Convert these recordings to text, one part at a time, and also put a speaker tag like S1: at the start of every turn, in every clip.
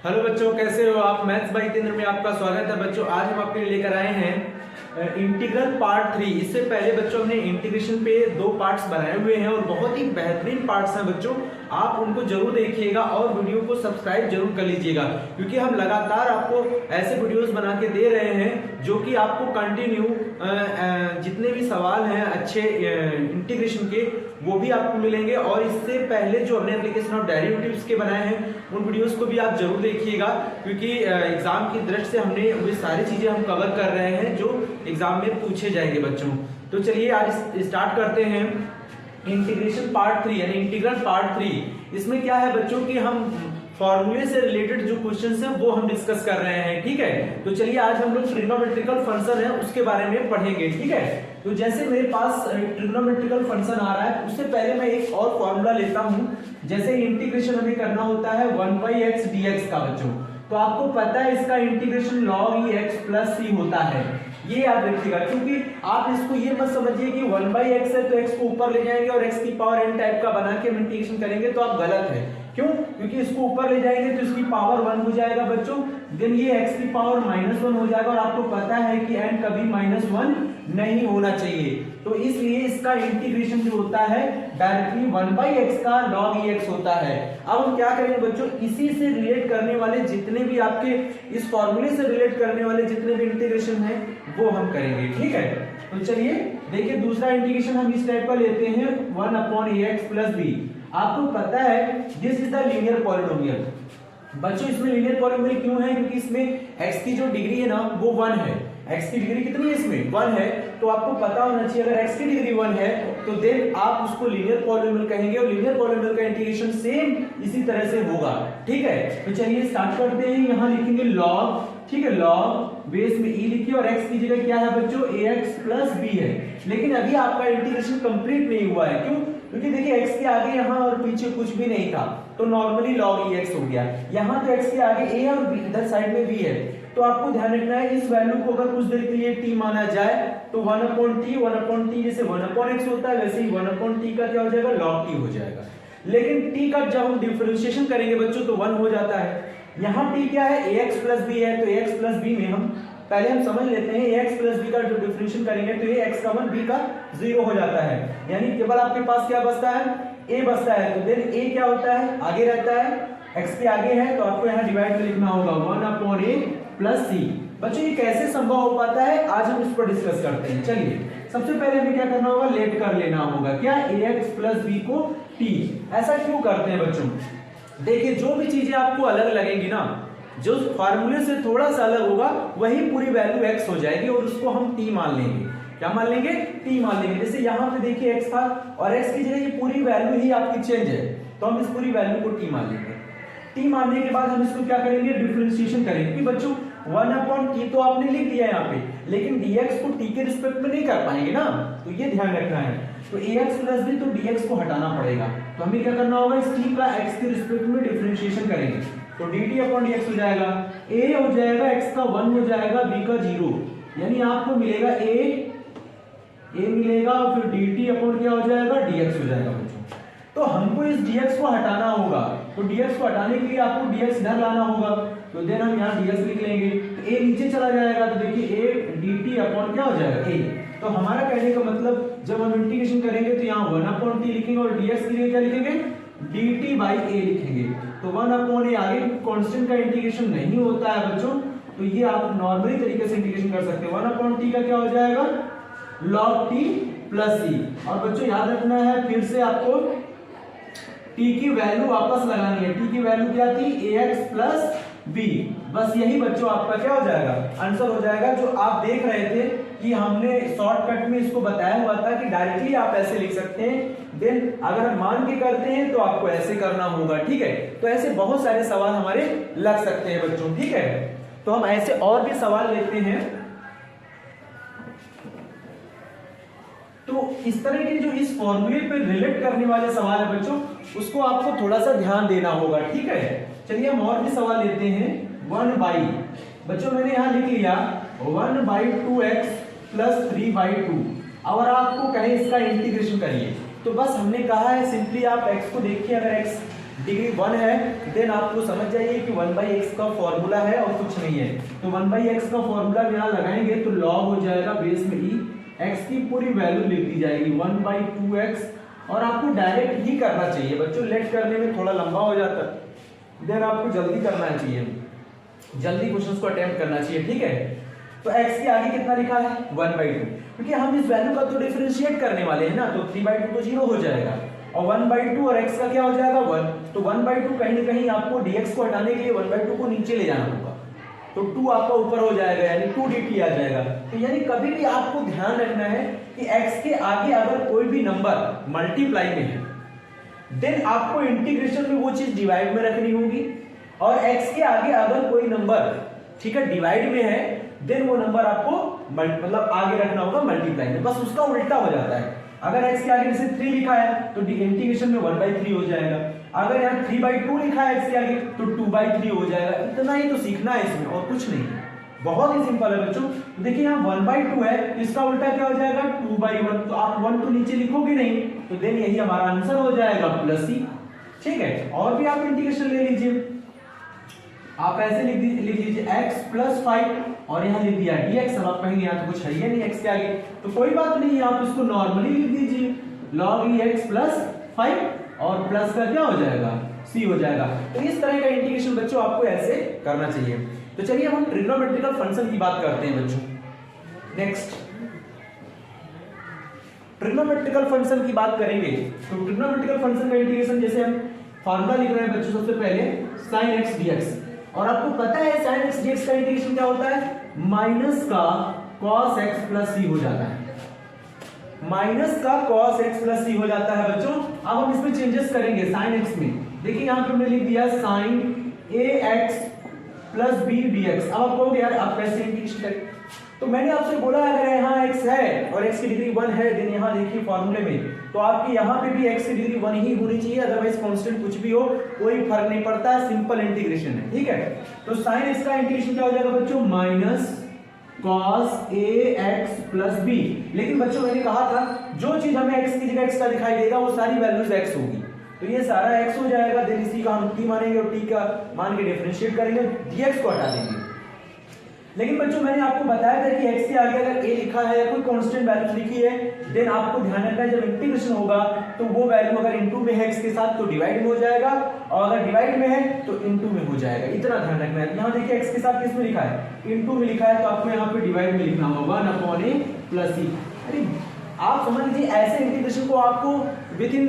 S1: Hello बच्चों, कैसे हो आप। मैथ्स बाय केंद्र में आपका स्वागत है। बच्चों आज हम आपके लिए लेकर आए हैं इंटीग्रल पार्ट 3। इससे पहले बच्चों हमने इंटीग्रेशन पे 2 पार्ट्स बनाए हुए हैं और बहुत ही बेहतरीन पार्ट्स हैं बच्चों, आप उनको जरूर देखिएगा और वीडियो को सब्सक्राइब जरूर कर लीजिएगा, क्योंकि हम लगातार आपको ऐसे वीडियोस बना के दे रहे हैं जो कि आपको कंटिन्यू जितने भी सवाल हैं अच्छे इंटीग्रेशन के वो भी आपको मिलेंगे। और इससे पहले जो हमने एप्लीकेशन ऑफ डेरिवेटिव्स के बनाए हैं उन वीडियोस को भी आप जरूर देखिएगा, क्योंकि एग्जाम की दृष्टि से हमने वो सारी चीजें हम कवर कर रहे हैं जो एग्जाम में पूछे जाएंगे बच्चों। तो चलिए आज स्टार्ट करते हैं इंटीग्रेशन पार्ट 3 यानी इंटीग्रल पार्ट 3। इसमें क्या है बच्चों कि हम फॉर्मूले से रिलेटेड जो क्वेश्चंस हैं वो हम डिस्कस कर रहे हैं, ठीक है। तो चलिए आज हम लोग ट्रिग्नोमेट्रिकल फंक्शन है उसके बारे में पढ़ेंगे, ठीक है। तो जैसे मेरे पास ट्रिग्नोमेट्रिकल फंक्शन आ रहा है उससे पहले मैं एक और फॉर्मूला लेता हूं। जैसे इंटीग्रेशन हमें करना होता है 1/x dx का बच्चों, तो आपको पता है इसका integration log x plus c होता है। ये याद रखिएगा, क्योंकि आप इसको ये मत समझिए कि 1/x है तो x को ऊपर ले जाएंगे और x की पावर n टाइप का बना के इंटीग्रेशन करेंगे, तो आप गलत है। क्यों? क्योंकि इसको ऊपर ले जाएंगे तो इसकी पावर 1 हो जाएगा बच्चों, देन ये x की पावर -1 हो जाएगा और आपको पता है कि n कभी -1 नहीं होना चाहिए। तो इसलिए इसका इंटीग्रेशन जो होता है डायरेक्टली 1/x का log x होता है। अब हम क्या करेंगे बच्चों, इसी से रिलेट करने वाले जितने भी आपके इस फॉर्मूले से रिलेट करने वाले जितने भी इंटीग्रेशन है वो हम करेंगे, ठीक है। तो चलिए देखिए दूसरा इंटीग्रेशन हम इस टाइप का लेते हैं 1/ax प्लस b। आपको पता है this is the linear polynomial. बच्चों इसमें लीनियर पॉलिनोमियल क्यों है? क्योंकि इसमें x की जो डिग्री है ना वो 1 है। x की डिग्री कितनी है? इसमें 1 है। तो आपको पता होना चाहिए अगर x की डिग्री 1 है तो देन आप उसको लीनियर पॉलिनोमियल कहेंगे और लीनियर पॉलिनोमियल का इंटीग्रेशन सेम इसी तरह से होगा, ठीक है। तो चलिए स्टार्ट करते हैं। यहां लिखेंगे log, ठीक है, log बेस में e लिखिए और x की जगह क्या है बच्चों ax प्लस b है। लेकिन अभी आपका इंटीग्रेशन कंप्लीट नहीं हुआ है। क्यों? क्योंकि देखिए x के आगे यहाँ और पीछे कुछ भी नहीं था तो नॉर्मली log ex हो गया। यहाँ तो x के आगे a और b, इधर साइड में b है। तो आपको ध्यान रखना है इस वैल्यू को अगर कुछ देर के लिए t माना जाए तो 1/t जैसे 1/x होता है वैसे ही 1/t का क्या हो जाएगा log t हो जाएगा। लेकिन t का जब हम डिफरेंशिएशन करेंगे बच्चों तो 1 हो जाता है। यहाँ t क्या है ax प्लस b है, तो ax प्लस b में हम पहले हम समझ लेते हैं ax प्लस b का जो डिफरेंशिएशन करेंगे तो ये x का 1 b का 0 हो जाता है। यानी केवल आपके पास क्या बचता है a बचता है। तो देन a क्या होता है आगे रहता है, x के आगे है तो आपको यहाँ डिवाइड में लिखना होगा 1/a प्लस c। बच्चों ये कैसे संभव हो पाता है आज हम इस पर डिस्कस करते हैं। चलिए सबसे पहले हमें क्या करना होगा, लेट कर लेना होगा क्या ax प्लस b को t। ऐसा क्यों करते हैं बच्चों? देखिए जो भी चीजें आपको अलग लगेंगी ना, जो फॉर्मूले से थोड़ा सा अलग होगा वही पूरी वैल्यू x हो जाएगी और उसको हम t मान लेंगे। क्या मान लेंगे? t मान लेंगे। जैसे यहाँ पे देखिए x था और x की जगह ये पूरी वैल्यू ही आपकी चेंज है तो हम इस पूरी वैल्यू को t मान लेंगे। t मानने के बाद हम इसको क्या करेंगे, डिफरेंशिएशन करेंगे। कि बच्चों 1/t तो आपने लिख दिया यहाँ पे, लेकिन dx को t के रिस्पेक्ट में नहीं कर पाएंगे ना, तो ये ध्यान रखना है। तो ax प्लस b तो dx को हटाना पड़ेगा, तो हमें क्या करना होगा, इस t का x के रिस्पेक्ट में डिफरेंशिएशन करेंगे तो dt/dx हो जाएगा। a हो जाएगा x का 1 हो जाएगा b का 0, यानी आपको मिलेगा a मिलेगा और फिर dt क्या हो जाएगा dx हो जाएगा बच्चों। तो हमको इस dx को हटाना होगा, तो dx को हटाने के लिए आपको dx इधर लाना होगा, तो देन हम यहाँ dx लिख लेंगे। तो a नीचे चला जाएगा तो देखिए a dt क्या हो जाएगा a। तो हमारा कहने का मतलब जब हम इंटीग्रेशन करेंगे तो यहाँ 1/t लिखेंगे और dx के लिए क्या लिखेंगे, dt/a लिखेंगे। तो 1/a आगे कांस्टेंट का इंटीग्रेशन नहीं होता है बच्चों, तो ये आप नॉर्मली तरीके से इंटीग्रेशन कर सकते हैं। 1/t का क्या हो जाएगा log t प्लस c। और बच्चों याद रखना है फिर से आपको t की वैल्यू वापस लगानी है। t की वैल्यू क्या थी ax प्लस b। बस यही बच्चों आपका क्या हो जाएगा, आंसर हो जाएगा। जो आप देख रहे थे कि हमने शॉर्टकट में इसको बताया हुआ था कि डायरेक्टली आप ऐसे लिख सकते हैं, देन अगर मान के करते हैं तो आपको ऐसे करना होगा, ठीक है। तो ऐसे बहुत सारे सवाल हमारे लग सकते हैं बच्चों, ठीक है। तो हम ऐसे और भी सवाल लेते हैं। तो इस तरह के जो इस फॉर्मूले पे रिलेट करने वाले सवाल है बच्चों उसको आपको थोड़ा सा ध्यान देना होगा, ठीक है। चलिए हम और भी सवाल लेते हैं। 1/, बच्चों मैंने यहाँ लिख लिया 1/2x प्लस 3/2। और आपको कहें इसका इंटीग्रेशन करिए तो बस हमने कहा है सिंपली आप x को देखिए, अगर x डिग्री 1 है, देन आपको समझ जाइए कि 1/x का फॉर्मूला है और कुछ नहीं है। तो 1/x का फॉर्मूला यहाँ लगाएंगे तो लॉग हो जाएगा बेस में ई, x की पूरी वैल्यू लिख दी जाएगी 1/2x, और आपको डायरेक्ट ही करना चाहिए बच्चों, लेट करने में थोड़ा लंबा हो जाता है, देन आपको जल्दी करना चाहिए, जल्दी क्वेश्चंस को अटेम्प्ट करना चाहिए, ठीक है। तो x के आगे कितना लिखा है 1/2, क्योंकि हम इस वैल्यू का तो डिफरेंशिएट करने वाले हैं ना, तो 3/2 तो 0 हो जाएगा, और 1/2 और x का क्या हो जाएगा 1, तो 1/2 कहीं ना कहीं आपको dx को हटाने के लिए 1/2 को नीचे ले जाना होगा, तो 2 आपका ऊपर हो जाएगा, यानी 2 dt आ जाएगा। तो यानी कभी भी आपको ध्यान रखना है कि x के आगे अगर कोई भी नंबर मल्टीप्लाई में है, देन आपको इंटीग्रेशन में वो चीज डिवाइड में रखनी होगी, और x के आगे अगर कोई नंबर, ठीक है, डिवाइड में है, देन वो नंबर आपको मतलब आगे रखना होगा मल्टीप्लाई में, बस उसका उल्टा हो जाता है। अगर x के आगे जैसे 3 लिखा है तो इंटीग्रेशन में 1/3 हो जाएगा, अगर यहाँ 3/2 लिखा है x के आगे तो 2/3 हो जाएगा। इतना ही तो सीखना है इसमें, और कुछ नहीं, बहुत ही सिंपल है बच्चों। तो देखिए यहाँ 1/2 है, इसका उल्टा क्या हो जाएगा 2/1, तो आप 1 तो नीचे लिखोगे नहीं, तो देन यही हमारा आंसर हो जाएगा +c, ठीक है। और भी आप इंटीग्रेशन ले लीजिए, आप ऐसे लिख लीजिए x + 5 और यहाँ लिख दिया dx। अब आप कहेंगे यहाँ तो कुछ है ही नहीं x के आगे, तो कोई बात नहीं, आप इसको नॉर्मली लिख दीजिए log x + 5 और प्लस का क्या हो जाएगा c हो जाएगा। तो इस तरह का इंटीग्रेशन बच्चों आपको ऐसे करना चाहिए। तो चलिए हम ट्रिग्नोमेट्रिकल फंक्शन की बात करते हैं बच्चों। नेक्स्ट ट्रिग्नोमेट्रिकल फंक्शन की बात करेंगे, तो ट्रिग्नोमेट्रिकल फंक्शन का इंटीग्रेशन जैसे हम फॉर्मूला लिख रहे हैं बच्चों, सबसे पहले sin x dx, और आपको पता है sin x dx का इंटीग्रेशन क्या होता है, माइनस का cos x + c हो जाता है, माइनस का cos x + c हो जाता है बच्चों। अब हम इसमें चेंजेस करेंगे sin x में, देखिए यहाँ पे हमने लिख दिया sin ax + b dx। अब आप कहोगे यार आप कैसे इंटीग्रेशन करें, तो मैंने आपसे बोला अगर यहाँ x है और x की डिग्री 1 है, देन यहाँ देखिए फॉर्मूले में, तो आपके यहाँ पे भी x की डिग्री 1 ही होनी चाहिए, अदरवाइज कांस्टेंट कुछ भी हो कोई फर्क नहीं पड़ता है, सिंपल इंटीग्रेशन है, ठीक है। तो sin x का इंटीग्रेशन क्या हो जाएगा बच्चों, माइनस cos ax + b। लेकिन बच्चों मैंने कहा था जो चीज हमें x की जगह x का दिखाई देगा वो सारी वैल्यूज x होगी, तो ये सारा x हो जाएगा, देन इसी का हम t मानेंगे और t का मान के डिफरेंशिएट करेंगे, dx को हटा देंगे। लेकिन बच्चों मैंने आपको बताया था कि x के आगे अगर a लिखा है या कोई कांस्टेंट वैल्यू लिखी है, देन आपको ध्यान रखना है जब इंटीग्रेशन होगा तो वो वैल्यू अगर इनटू में है x के साथ तो डिवाइड में हो जाएगा, और अगर डिवाइड में है तो इनटू में हो जाएगा, इतना ध्यान रखना है। यहाँ देखिए x के साथ किस में लिखा है, इनटू में लिखा है, तो आपको यहाँ पे डिवाइड में लिखना होगा 1/a + c। अरे आप समझ लीजिए ऐसे इंटीग्रेशन को आपको विदिन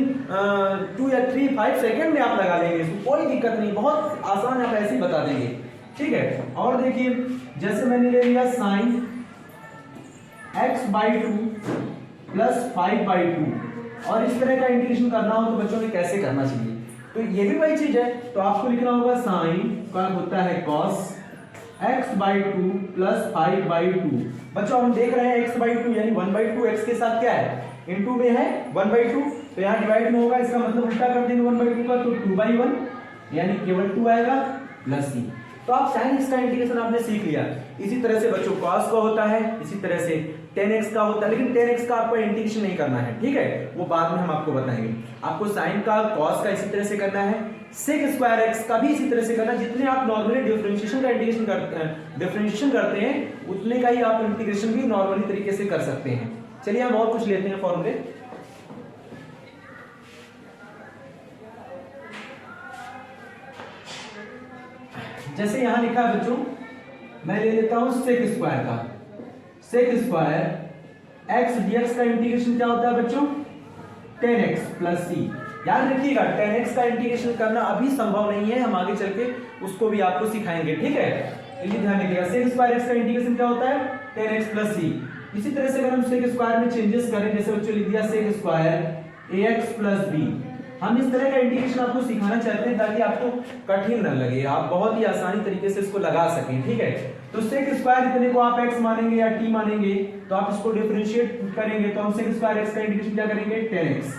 S1: 2 या 3-5 सेकंड में आप लगा लेंगे, इसमें कोई दिक्कत नहीं, बहुत आसान, आप ऐसे ही बता देंगे, ठीक है। और देखिए जैसे मैंने ले लिया sin x/2 + 5/2, और इस तरह का इंटीग्रेशन करना हो तो बच्चों ने कैसे करना चाहिए, तो ये भी वही चीज है, तो आपको लिखना होगा sin का होता है cos x/2 + 5/2। बच्चों हम देख रहे हैं x/2 यानी 1/2 x के साथ क्या है, इनटू में है 1/2, तो यहाँ डिवाइड में होगा, इसका मतलब उल्टा कर देंगे 1/2 का, तो 2/1 यानी केवल 2 आएगा + c। तो आप sin x का इंटीग्रेशन आपने सीख लिया। इसी तरह से बच्चों cos का होता है, इसी तरह से tan x का होता है, लेकिन tan x का आपको इंटीग्रेशन नहीं करना है, ठीक है, वो बाद में हम आपको बताएंगे। आपको sin का cos का इसी तरह से करना है, sec² x का भी इसी तरह से करना है। जितने आप नॉर्मली डिफरेंशिएशन का इंटीग्रेशन करते हैं उतने का ही आप इंटीग्रेशन भी नॉर्मली तरीके से कर सकते हैं। चलिए हम और कुछ लेते हैं फॉर्मूले। जैसे यहां लिखा है बच्चों, मैं ले लेता हूं sec² का, sec² x dx का इंटीग्रेशन क्या होता है बच्चों, tan x + c। याद रखिएगा tan x का इंटीग्रेशन करना अभी संभव नहीं है, हम आगे चल के उसको भी आपको सिखाएंगे, ठीक है। ये ध्यान रखिएगा sec² x का इंटीग्रेशन क्या होता है, tan x + c। इसी तरह से अगर हम sec² में चेंजेस करें, जैसे बच्चों लिख दिया sec² ax + b, हम इस तरह का इंटीग्रेशन आपको सिखाना चाहते हैं ताकि आपको कठिन न लगे, आप बहुत ही आसानी तरीके से इसको लगा सकें, ठीक है। तो sec² इतने को आप x मानेंगे या t मानेंगे, तो आप इसको डिफरेंशिएट करेंगे, तो हम sec² x का इंटीग्रेशन क्या करेंगे, tan x,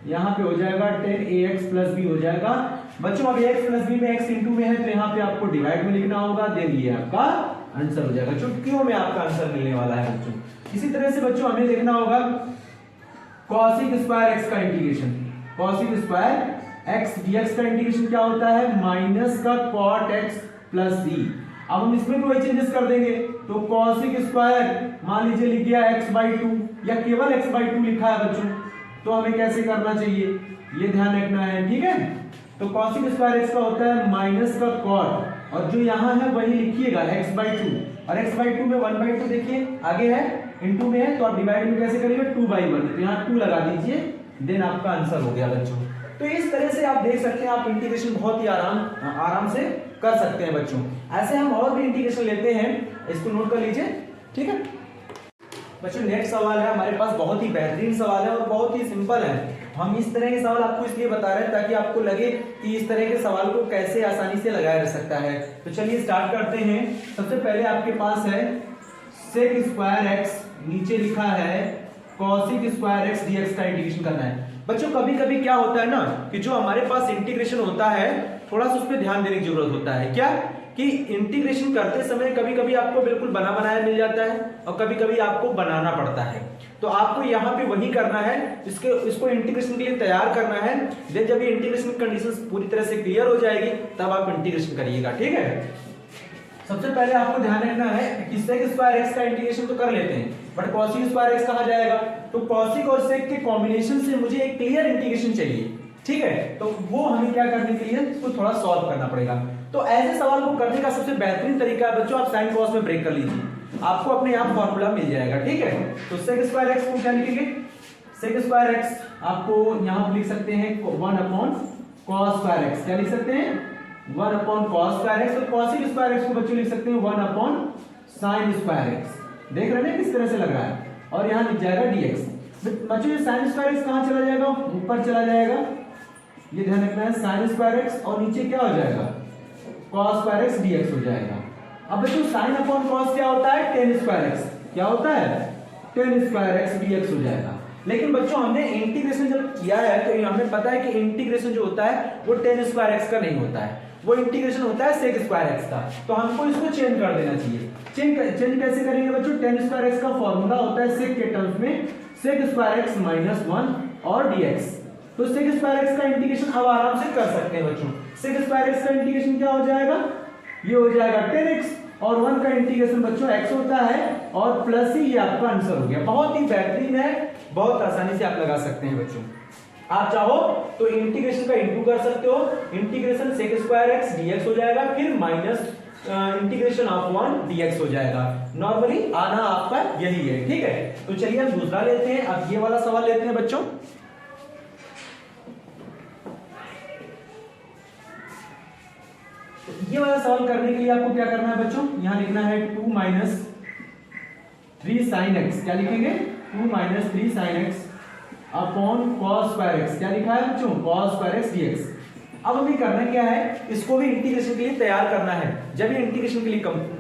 S1: यहाँ पे हो जाएगा tan ax + b हो जाएगा। बच्चों अब ax + b में x इनटू में है, तो यहाँ पे आपको डिवाइड में लिखना होगा, देन ये आपका आंसर हो जाएगा, चुटकियों में आपका आंसर मिलने वाला है बच्चों। इसी तरह से बच्चों हमें लिखना होगा cos² x का इंटीग्रेशन, cos² x dx का इंटीग्रेशन क्या होता है, माइनस का cot x प्लस c। अब हम इसमें भी वही चेंजेस कर देंगे, तो cosic स्क्वायर मान लीजिए लिख दिया x/2 या केवल x/2 लिखा है बच्चों, तो हमें कैसे करना चाहिए ये ध्यान रखना है, ठीक है। तो cosic स्क्वायर x का होता है माइनस का cot, और जो यहाँ है वही लिखिएगा x/2, और x/2 में 1/2 देखिए आगे है, इनटू में है, तो आप डिवाइड में कैसे करेंगे 2/1, तो यहाँ 2 लगा दीजिए, देन आपका आंसर हो गया बच्चों। तो इस तरह से आप देख सकते हैं, आप इंटीग्रेशन बहुत ही आराम से कर सकते हैं बच्चों। ऐसे हम और भी इंटीग्रेशन लेते हैं, इसको नोट कर लीजिए, ठीक है बच्चों। नेक्स्ट सवाल है हमारे पास, बहुत ही बेहतरीन सवाल है और बहुत ही सिंपल है। हम इस तरह के सवाल आपको इसलिए बता रहे हैं ताकि आपको लगे कि इस तरह के सवाल को कैसे आसानी से लगाया जा सकता है। तो चलिए स्टार्ट करते हैं। सबसे पहले आपके पास है sec स्क्वायर x, नीचे लिखा है cosic स्क्वायर x dx का इंटीग्रेशन करना है। बच्चों कभी कभी क्या होता है ना कि जो हमारे पास इंटीग्रेशन होता है थोड़ा सा उस पर ध्यान देने की जरूरत होता है, क्या कि इंटीग्रेशन करते समय कभी कभी आपको बिल्कुल बना बनाया मिल जाता है और कभी कभी आपको बनाना पड़ता है। तो आपको यहाँ पे वही करना है, इसको इंटीग्रेशन के लिए तैयार करना है। देन जब ये इंटीग्रेशन कंडीशंस पूरी तरह से क्लियर हो जाएगी तब आप इंटीग्रेशन करिएगा, ठीक है। सबसे पहले आपको ध्यान रखना है कि sec स्क्वायर x का इंटीग्रेशन तो कर लेते हैं, बट cosic स्क्वायर x कहाँ जाएगा, तो cosic और sec के कॉम्बिनेशन से मुझे एक क्लियर इंटीग्रेशन चाहिए, ठीक है। तो वो हमें क्या करने के लिए इसको थोड़ा सॉल्व करना पड़ेगा। तो ऐसे सवाल को करने का सबसे बेहतरीन तरीका है बच्चों, आप साइन कॉस में ब्रेक कर लीजिए, आपको अपने आप फॉर्मूला मिल जाएगा, ठीक है। तो sec स्क्वायर x को क्या लिखेंगे, sec स्क्वायर x आपको यहाँ लिख सकते हैं 1/cos स्क्वायर x, क्या लिख सकते हैं 1/cos स्क्वायर x, और cosic स्क्वायर x को बच्चों लिख सकते हैं 1/sin स्क्वायर x। देख रहे हैं किस तरह से लग रहा है, और यहाँ लिख जाएगा dx। बच्चों ये sin स्क्वायर x कहाँ चला जाएगा, ऊपर चला जाएगा, ये ध्यान रखना है sin स्क्वायर x, और नीचे क्या हो जाएगा cos स्क्वायर x dx हो जाएगा। अब बच्चों sin/cos क्या होता है, tan स्क्वायर x, क्या होता है tan स्क्वायर x dx हो जाएगा। लेकिन बच्चों हमने इंटीग्रेशन जब किया है तो हमें पता है कि इंटीग्रेशन जो होता है वो tan स्क्वायर x का नहीं होता है, वो इंटीग्रेशन होता है sec स्क्वायर x का। तो हमको इसको चेंज कर देना चाहिए। चेंज कैसे करेंगे बच्चों, tan स्क्वायर x का फॉर्मूला होता है sec के टर्म्स में sec स्क्वायर x माइनस 1 और dx। तो sec स्क्वायर x का इंटीग्रेशन अब आराम से कर सकते हैं बच्चों। sec स्क्वायर x का इंटीग्रेशन क्या हो जाएगा, ये हो जाएगा tan x, और 1 का इंटीग्रेशन बच्चों x होता है, और प्लस ही ये आपका आंसर हो गया। बहुत ही बेहतरीन है, बहुत आसानी से आप लगा सकते हैं बच्चों। आप चाहो तो इंटीग्रेशन का इंटू कर सकते हो, integration sec square x dx हो जाएगा, फिर माइनस इंटीग्रेशन ऑफ 1 dx हो जाएगा। नॉर्मली आना आपका यही है, ठीक है। तो चलिए हम दूसरा लेते हैं, अब ये वाला सवाल लेते हैं बच्चों। ये वाला सवाल करने के लिए आपको क्या करना है बच्चों, यहां लिखना है 2 - 3 sin x, क्या लिखेंगे 2 - 3 sin x upon cos square x, क्या लिखा है बच्चों cos स्क्वायर x dx। अब हमें करना क्या है, इसको भी इंटीग्रेशन के लिए तैयार करना है। जब ये इंटीग्रेशन के लिए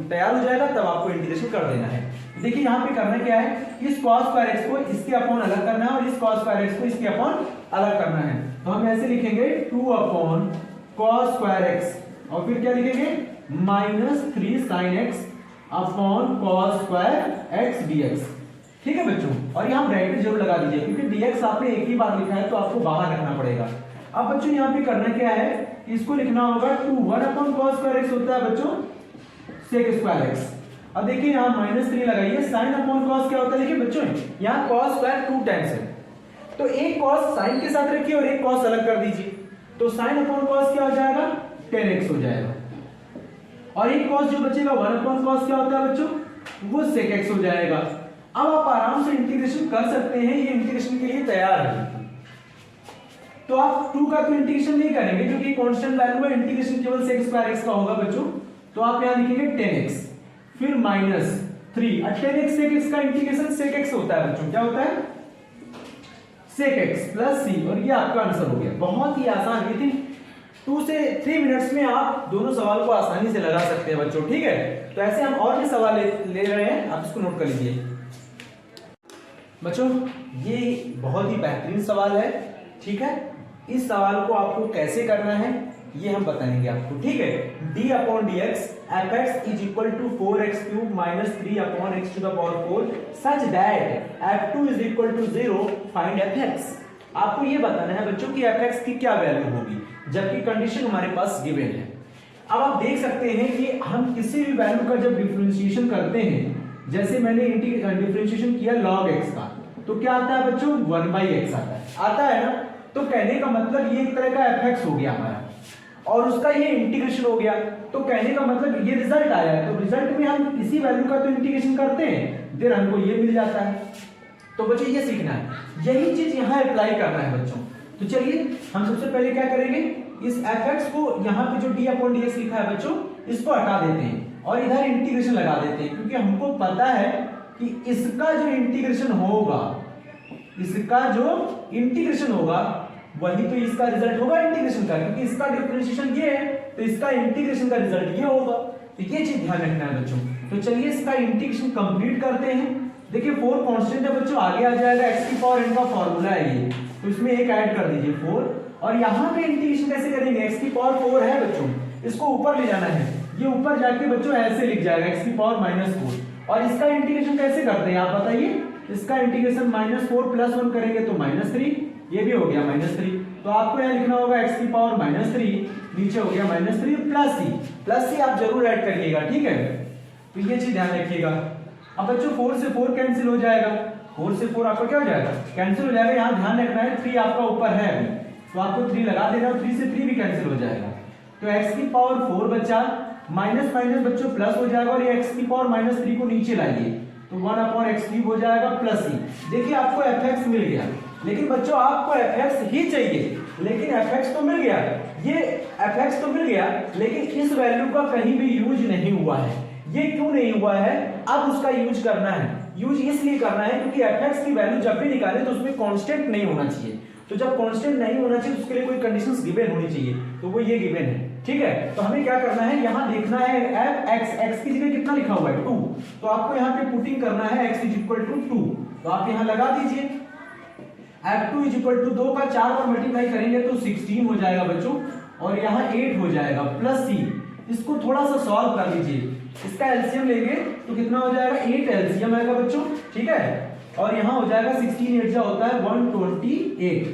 S1: तैयार हो जाएगा तब आपको इंटीग्रेशन कर देना है। देखिए यहाँ पे करना क्या है, इस cos स्क्वायर x को इसके अपॉन अलग करना है और इस cos स्क्वायर x को इसके अपॉन अलग करना है। तो हम ऐसे लिखेंगे 2/cos स्क्वायर x, और फिर क्या लिखेंगे -3 sin x upon cos square x dx, ठीक है बच्चों। और यहाँ ब्रैकेट जरूर लगा दीजिए क्योंकि dx आपने एक ही बार लिखा है तो आपको बाहर रखना पड़ेगा। अब बच्चों यहाँ पे करना क्या है, इसको लिखना होगा 1/cos स्क्वायर x होता है बच्चों sec स्क्वायर x। अब देखिए यहाँ -3 लगाइए, sin/cos क्या होता है, देखिए बच्चों यहाँ cos स्क्वायर 2 टाइम्स है, तो एक cos sin के साथ रखिए और एक cos अलग कर दीजिए, तो sin/cos क्या हो जाएगा 10x हो जाएगा, और एक cos जो बचेगा 1/cos क्या होता है बच्चों, वो sec x हो जाएगा। अब आप आराम से इंटीग्रेशन कर सकते हैं, ये इंटीग्रेशन के लिए तैयार है। तो आप 2 का तो इंटीग्रेशन नहीं करेंगे क्योंकि कांस्टेंट वैल्यू है, इंटीग्रेशन केवल sec स्क्वायर x का होगा बच्चों। तो आप यहां लिखेंगे 10x फिर -3, 10x sec x का इंटीग्रेशन sec x होता है बच्चों, क्या होता है sec x प्लस c, और ये आपका आंसर हो गया। बहुत ही आसान, ये थी 2 से 3 मिनट्स में आप दोनों सवाल को आसानी से लगा सकते हैं बच्चों, ठीक है। तो ऐसे हम और भी सवाल ले रहे हैं, आप इसको नोट कर लीजिए बच्चों। ये बहुत ही बेहतरीन सवाल है, ठीक है। इस सवाल को आपको कैसे करना है ये हम बताएंगे आपको, ठीक है। d/dx fx is equal to 4x³ minus 3/x⁴ such that f2 is equal to 0, find fx। आपको ये बताना है बच्चों कि fx की क्या वैल्यू होगी, जबकि कंडीशन हमारे पास गिवन है। अब आप देख सकते हैं कि हम किसी भी वैल्यू का जब डिफरेंशिएशन करते हैं, जैसे मैंने डिफरेंशिएशन किया log x का, तो क्या आता है बच्चों 1/x आता है ना। तो कहने का मतलब ये एक तरह का fx हो गया हमारा, और उसका ये इंटीग्रेशन हो गया। तो कहने का मतलब ये रिजल्ट आया है, तो रिजल्ट में हम इसी वैल्यू का तो इंटीग्रेशन करते हैं, फिर हमको ये मिल जाता है। तो बच्चों ये सीखना है, यही चीज यहाँ अप्लाई करना है बच्चों। तो चलिए हम सबसे पहले क्या करेंगे, इस fx को यहाँ पे जो d/dx लिखा है बच्चों, इसको हटा देते हैं और इधर इंटीग्रेशन लगा देते हैं, क्योंकि हमको पता है कि इसका जो इंटीग्रेशन होगा वही तो इसका रिजल्ट होगा इंटीग्रेशन का, क्योंकि इसका डिफरेंशिएशन ये है तो इसका इंटीग्रेशन का रिजल्ट ये होगा। तो ये चीज ध्यान रखना है बच्चों। तो चलिए इसका इंटीग्रेशन कंप्लीट करते हैं। देखिए 4 कांस्टेंट है बच्चों, आगे आ जाएगा x की पावर n का फॉर्मूला है ये, तो इसमें एक ऐड कर दीजिए 4, और यहाँ पे इंटीग्रेशन कैसे करेंगे, x की पावर 4 है बच्चों, इसको ऊपर ले जाना है, ये ऊपर जाके बच्चों ऐसे लिख जाएगा x की पावर -4। और इसका इंटीग्रेशन कैसे करते हैं आप बताइए, इसका इंटीग्रेशन -4 + 1 करेंगे तो -3, ये भी हो गया -3। तो आपको यहाँ लिखना होगा x की पावर -3, नीचे हो गया -3 प्लस c आप जरूर ऐड करिएगा, ठीक है। तो ये चीज ध्यान रखिएगा। अब बच्चों 4 से 4 कैंसिल हो जाएगा, 4 से 4 आपका क्या हो जाएगा, कैंसिल हो जाएगा। यहाँ ध्यान रखना है 3 आपका ऊपर है अभी, तो आपको 3 लगा देना, और 3 से 3 भी कैंसिल हो जाएगा। तो x की पावर 4 बचा, माइनस बच्चों प्लस हो जाएगा, और ये x की पावर -3 को नीचे लाइए तो 1/x³ हो जाएगा प्लस c। देखिए आपको fx मिल गया, लेकिन बच्चों आपको fx ही चाहिए, लेकिन fx तो मिल गया, ये fx तो मिल गया, लेकिन इस वैल्यू का कहीं भी यूज नहीं हुआ है। ये क्यों नहीं हुआ है, अब उसका यूज करना है। यूज इसलिए करना है क्योंकि fx की वैल्यू जब भी निकाले तो उसमें कांस्टेंट नहीं होना चाहिए। तो जब कांस्टेंट नहीं होना चाहिए तो उसके लिए कोई कंडीशंस गिवन होनी चाहिए, तो वो ये गिवन है, ठीक है। तो हमें क्या करना है, यहाँ देखना है x की जगह कितना लिखा हुआ है 2, तो आपको यहाँ पे पुटिंग करना है x = 2, तो आप यहाँ लगा दीजिए f2 = 2 का 4 पर मल्टीप्लाई करेंगे तो 16 हो जाएगा बच्चों, और यहाँ 8 हो जाएगा प्लस c। इसको थोड़ा सा सॉल्व कर लीजिए, इसका एलसीएम लेंगे तो कितना हो जाएगा, 8 एलसीएम आएगा बच्चों, ठीक है। और यहाँ हो जाएगा 16 8 होता है 128,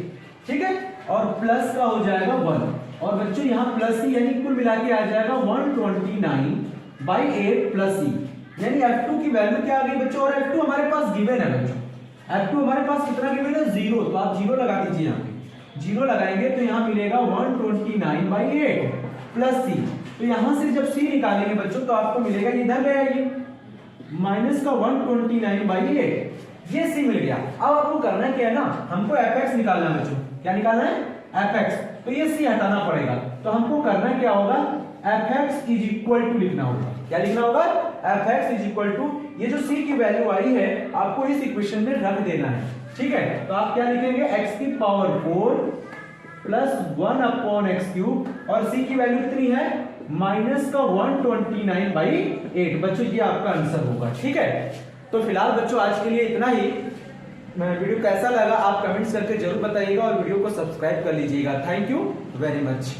S1: ठीक है, और प्लस का हो जाएगा 1, और बच्चों यहाँ प्लस सी यानी कुल मिला के आ जाएगा 129/8 प्लस सी, यानी f2 की वैल्यू क्या आ गई बच्चों, और f2 हमारे पास गिवन है बच्चों, f2 हमारे पास कितना गिवन है 0, तो आप 0 लगा दीजिए, यहाँ पे 0 लगाएंगे तो यहाँ मिलेगा 129/8 प्लस सी। तो यहाँ से जब c निकालेंगे बच्चों तो आपको मिलेगा, इधर ले आइए माइनस का 129/8, ये c मिल गया। अब आपको करना क्या है ना, हमको fx निकालना है बच्चों, क्या निकालना है fx, तो ये c हटाना पड़ेगा। तो हमको करना क्या होगा, fx = लिखना होगा, क्या लिखना होगा, fx = ये जो c की वैल्यू आई है आपको इस इक्वेशन में रख देना है, ठीक है। तो आप क्या लिखेंगे, x की पावर 4 + 1/x³, और c की वैल्यू कितनी है -129/8 बच्चों, ये आपका आंसर होगा, ठीक है। तो फिलहाल बच्चों आज के लिए इतना ही। वीडियो कैसा लगा आप कमेंट्स करके जरूर बताइएगा, और वीडियो को सब्सक्राइब कर लीजिएगा। Thank you very much.